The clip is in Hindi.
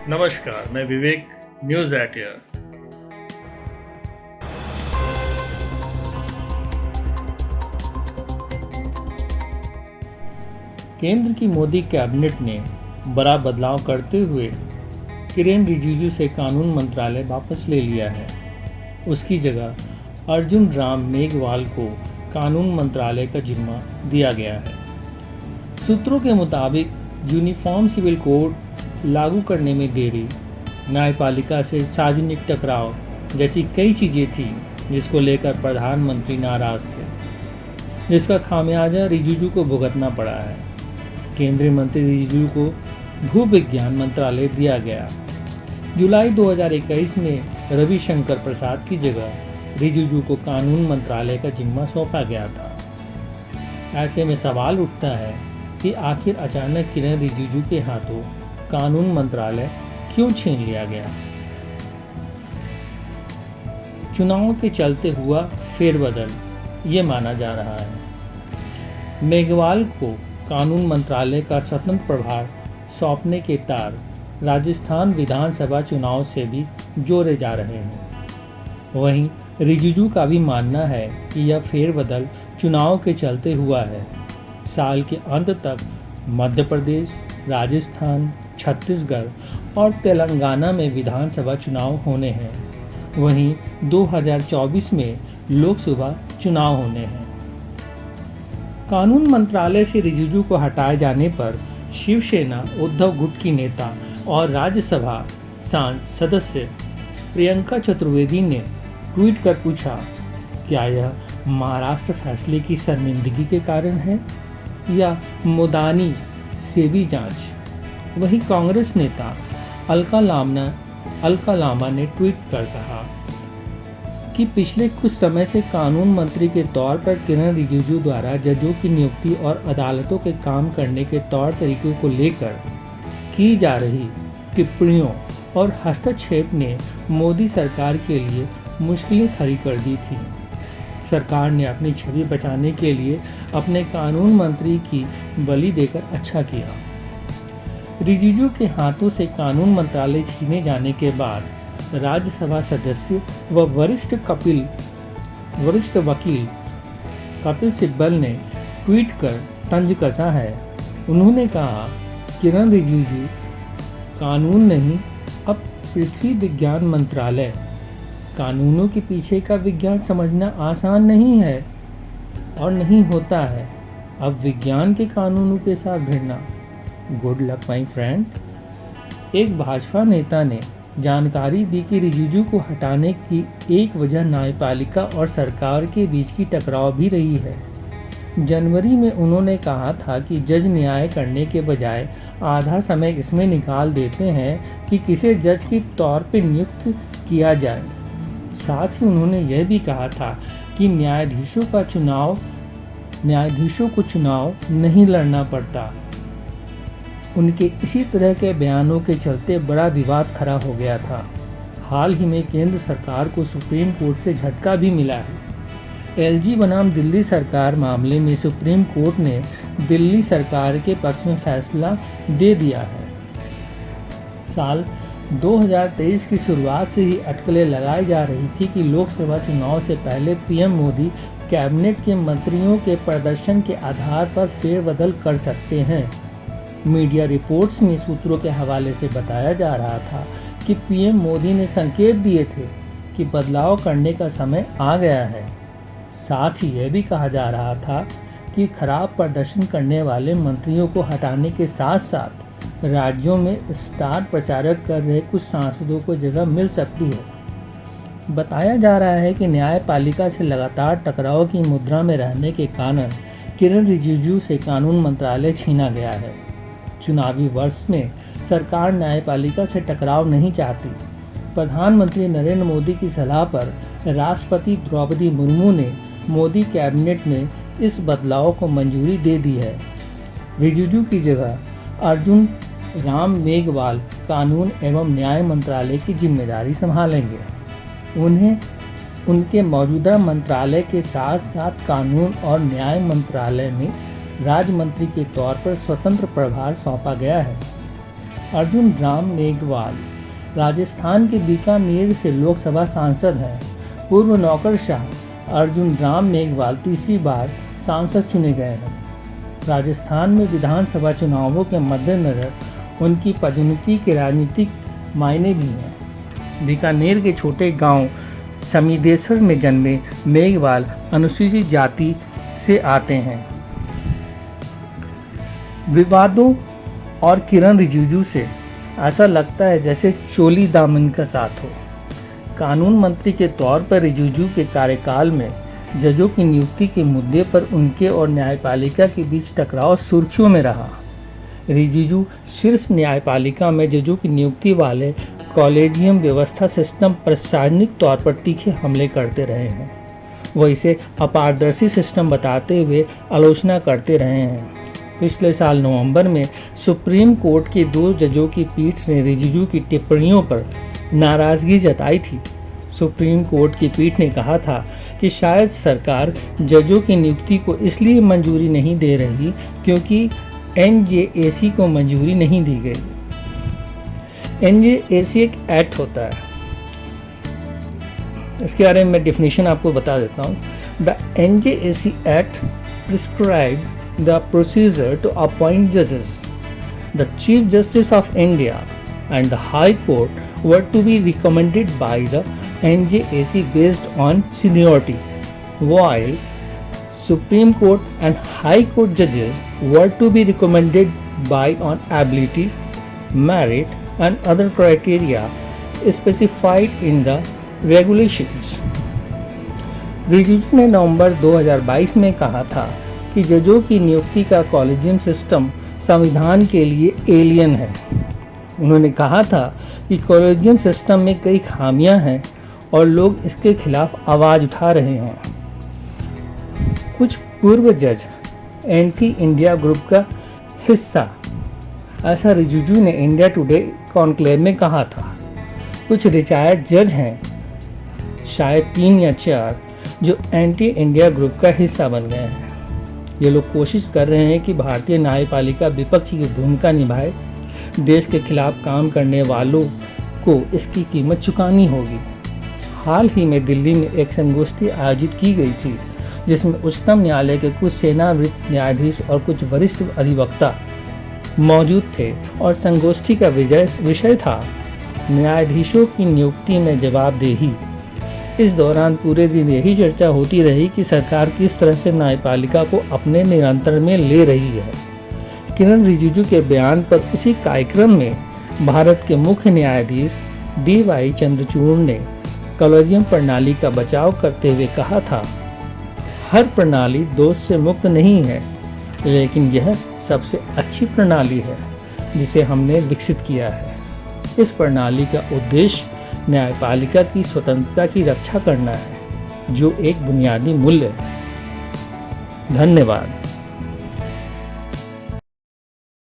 नमस्कार, मैं विवेक, न्यूज़ एट एयर। केंद्र की मोदी कैबिनेट ने बड़ा बदलाव करते हुए किरेन रिजिजू से कानून मंत्रालय वापस ले लिया है। उसकी जगह अर्जुन राम मेघवाल को कानून मंत्रालय का जिम्मा दिया गया है। सूत्रों के मुताबिक यूनिफॉर्म सिविल कोड लागू करने में देरी, न्यायपालिका से सार्वजनिक टकराव जैसी कई चीज़ें थीं जिसको लेकर प्रधानमंत्री नाराज थे, जिसका खामियाजा रिजिजू को भुगतना पड़ा है। केंद्रीय मंत्री रिजिजू को भूविज्ञान मंत्रालय दिया गया। जुलाई 2021 में रविशंकर प्रसाद की जगह रिजिजू को कानून मंत्रालय का जिम्मा सौंपा गया था। ऐसे में सवाल उठता है कि आखिर अचानक किरेन रिजिजू के हाथों कानून मंत्रालय क्यों छीन लिया गया। चुनाव के चलते हुआ फेरबदल ये माना जा रहा है। मेघवाल को कानून मंत्रालय का स्वतंत्र प्रभार सौंपने के तार राजस्थान विधानसभा चुनाव से भी जोड़े जा रहे हैं। वहीं रिजिजू का भी मानना है कि यह फेरबदल चुनाव के चलते हुआ है। साल के अंत तक मध्य प्रदेश, राजस्थान, छत्तीसगढ़ और तेलंगाना में विधानसभा चुनाव होने हैं। वहीं 2024 में लोकसभा चुनाव होने हैं। कानून मंत्रालय से रिजिजू को हटाए जाने पर शिवसेना उद्धव गुट की नेता और राज्यसभा सदस्य प्रियंका चतुर्वेदी ने ट्वीट कर पूछा, क्या यह महाराष्ट्र फैसले की शर्मिंदगी के कारण है या मुदानी से भी जांच। वहीं कांग्रेस नेता अलका लामा ने ट्वीट कर कहा कि पिछले कुछ समय से कानून मंत्री के तौर पर किरेन रिजिजू द्वारा जजों की नियुक्ति और अदालतों के काम करने के तौर तरीकों को लेकर की जा रही टिप्पणियों और हस्तक्षेप ने मोदी सरकार के लिए मुश्किलें खड़ी कर दी थी। सरकार ने अपनी छवि बचाने के लिए अपने कानून मंत्री की बलि देकर अच्छा किया। रिजिजू के हाथों से कानून मंत्रालय छीने जाने के बाद राज्यसभा सदस्य व वरिष्ठ वकील कपिल सिब्बल ने ट्वीट कर तंज कसा है। उन्होंने कहा, किरेन रिजिजू कानून नहीं, अब पृथ्वी विज्ञान मंत्रालय। कानूनों के पीछे का विज्ञान समझना आसान नहीं है और नहीं होता है। अब विज्ञान के कानूनों के साथ भिड़ना। Good luck my friend. एक भाजपा नेता ने जानकारी दी कि रिजिजू को हटाने की एक वजह न्यायपालिका और सरकार के बीच की टकराव भी रही है। जनवरी में उन्होंने कहा था कि जज न्याय करने के बजाय आधा समय इसमें निकाल देते हैं कि किसे जज के तौर पर नियुक्त किया जाए। साथ ही उन्होंने यह भी कहा था कि न्यायाधीशों को चुनाव नहीं लड़ना पड़ता। उनके इसी तरह के बयानों के चलते बड़ा विवाद खड़ा हो गया था। हाल ही में केंद्र सरकार को सुप्रीम कोर्ट से झटका भी मिला है। एलजी बनाम दिल्ली सरकार मामले में सुप्रीम कोर्ट ने दिल्ली सरकार के पक्ष में फैसला दे दिया है। साल 2023 की शुरुआत से ही अटकलें लगाई जा रही थी कि लोकसभा चुनाव से पहले पीएम मोदी कैबिनेट के मंत्रियों के प्रदर्शन के आधार पर फेरबदल कर सकते हैं। मीडिया रिपोर्ट्स में सूत्रों के हवाले से बताया जा रहा था कि पीएम मोदी ने संकेत दिए थे कि बदलाव करने का समय आ गया है। साथ ही यह भी कहा जा रहा था कि खराब प्रदर्शन करने वाले मंत्रियों को हटाने के साथ साथ राज्यों में स्टार प्रचारक कर रहे कुछ सांसदों को जगह मिल सकती है। बताया जा रहा है कि न्यायपालिका से लगातार टकराव की मुद्रा में रहने के कारण किरेन रिजिजू से कानून मंत्रालय छीना गया है। चुनावी वर्ष में सरकार न्यायपालिका से टकराव नहीं चाहती। प्रधानमंत्री नरेंद्र मोदी की सलाह पर राष्ट्रपति द्रौपदी मुर्मू ने मोदी कैबिनेट में इस बदलाव को मंजूरी दे दी है। रिजिजू की जगह अर्जुन राम मेघवाल कानून एवं न्याय मंत्रालय की जिम्मेदारी संभालेंगे। उन्हें उनके मौजूदा मंत्रालय के साथ साथ कानून और न्याय मंत्रालय में राज्य मंत्री के तौर पर स्वतंत्र प्रभार सौंपा गया है। अर्जुन राम मेघवाल राजस्थान के बीकानेर से लोकसभा सांसद हैं। पूर्व नौकरशाह अर्जुन राम मेघवाल तीसरी बार सांसद चुने गए हैं। राजस्थान में विधानसभा चुनावों के मद्देनजर उनकी पदोन्नति के राजनीतिक मायने भी हैं। बीकानेर के छोटे गांव समीदेसर में जन्मे मेघवाल अनुसूचित जाति से आते हैं। विवादों और किरण रिजिजू से ऐसा लगता है जैसे चोली दामन का साथ हो। कानून मंत्री के तौर पर रिजिजू के कार्यकाल में जजों की नियुक्ति के मुद्दे पर उनके और न्यायपालिका के बीच टकराव सुर्खियों में रहा। रिजिजू शीर्ष न्यायपालिका में जजों की नियुक्ति वाले कॉलेजियम व्यवस्था सिस्टम पर सार्वजनिक तौर पर तीखे हमले करते रहे हैं। वह इसे अपारदर्शी सिस्टम बताते हुए आलोचना करते रहे हैं। पिछले साल नवंबर में सुप्रीम कोर्ट के 2 जजों की पीठ ने रिजिजू की टिप्पणियों पर नाराजगी जताई थी। सुप्रीम कोर्ट की पीठ ने कहा था कि शायद सरकार जजों की नियुक्ति को इसलिए मंजूरी नहीं दे रही क्योंकि NJAC को मंजूरी नहीं दी गई। NJAC एक एक्ट होता है, इसके बारे में मैं डेफिनेशन आपको बता देता हूँ। The NJAC act prescribe the procedure to appoint judges. The Chief Justice of India and the High Court were to be recommended by the NJAC based on seniority, while Supreme Court and High Court judges were to be recommended by on ability, merit and other criteria specified in the regulations. Rijiju ने नवंबर 2022 में कहा था कि जजों की नियुक्ति का कॉलेजियम सिस्टम संविधान के लिए एलियन है। उन्होंने कहा था कि कॉलेजियम सिस्टम में कई खामियां हैं और लोग इसके खिलाफ आवाज़ उठा रहे हैं। कुछ पूर्व जज एंटी इंडिया ग्रुप का हिस्सा, ऐसा रिजिजू ने इंडिया टुडे कॉन्क्लेव में कहा था। कुछ रिटायर्ड जज हैं, शायद 3 या 4, जो एंटी इंडिया ग्रुप का हिस्सा बन गए हैं। ये लोग कोशिश कर रहे हैं कि भारतीय न्यायपालिका विपक्ष की भूमिका निभाए। देश के खिलाफ काम करने वालों को इसकी कीमत चुकानी होगी। हाल ही में दिल्ली में एक संगोष्ठी आयोजित की गई थी जिसमें उच्चतम न्यायालय के कुछ सेवानिवृत्त न्यायाधीश और कुछ वरिष्ठ अधिवक्ता मौजूद थे और संगोष्ठी का विषय था न्यायाधीशों की नियुक्ति में जवाबदेही। इस दौरान पूरे दिन यही चर्चा होती रही कि सरकार किस तरह से न्यायपालिका को अपने नियंत्रण में ले रही है। किरण रिजिजू के बयान पर इसी कार्यक्रम में भारत के मुख्य न्यायाधीश DY चंद्रचूड़ ने कॉलेजियम प्रणाली का बचाव करते हुए कहा था, हर प्रणाली दोष से मुक्त नहीं है, लेकिन यह सबसे अच्छी प्रणाली है जिसे हमने विकसित किया है। इस प्रणाली का उद्देश्य न्यायपालिका की स्वतंत्रता की रक्षा करना है, जो एक बुनियादी मूल्य है। धन्यवाद।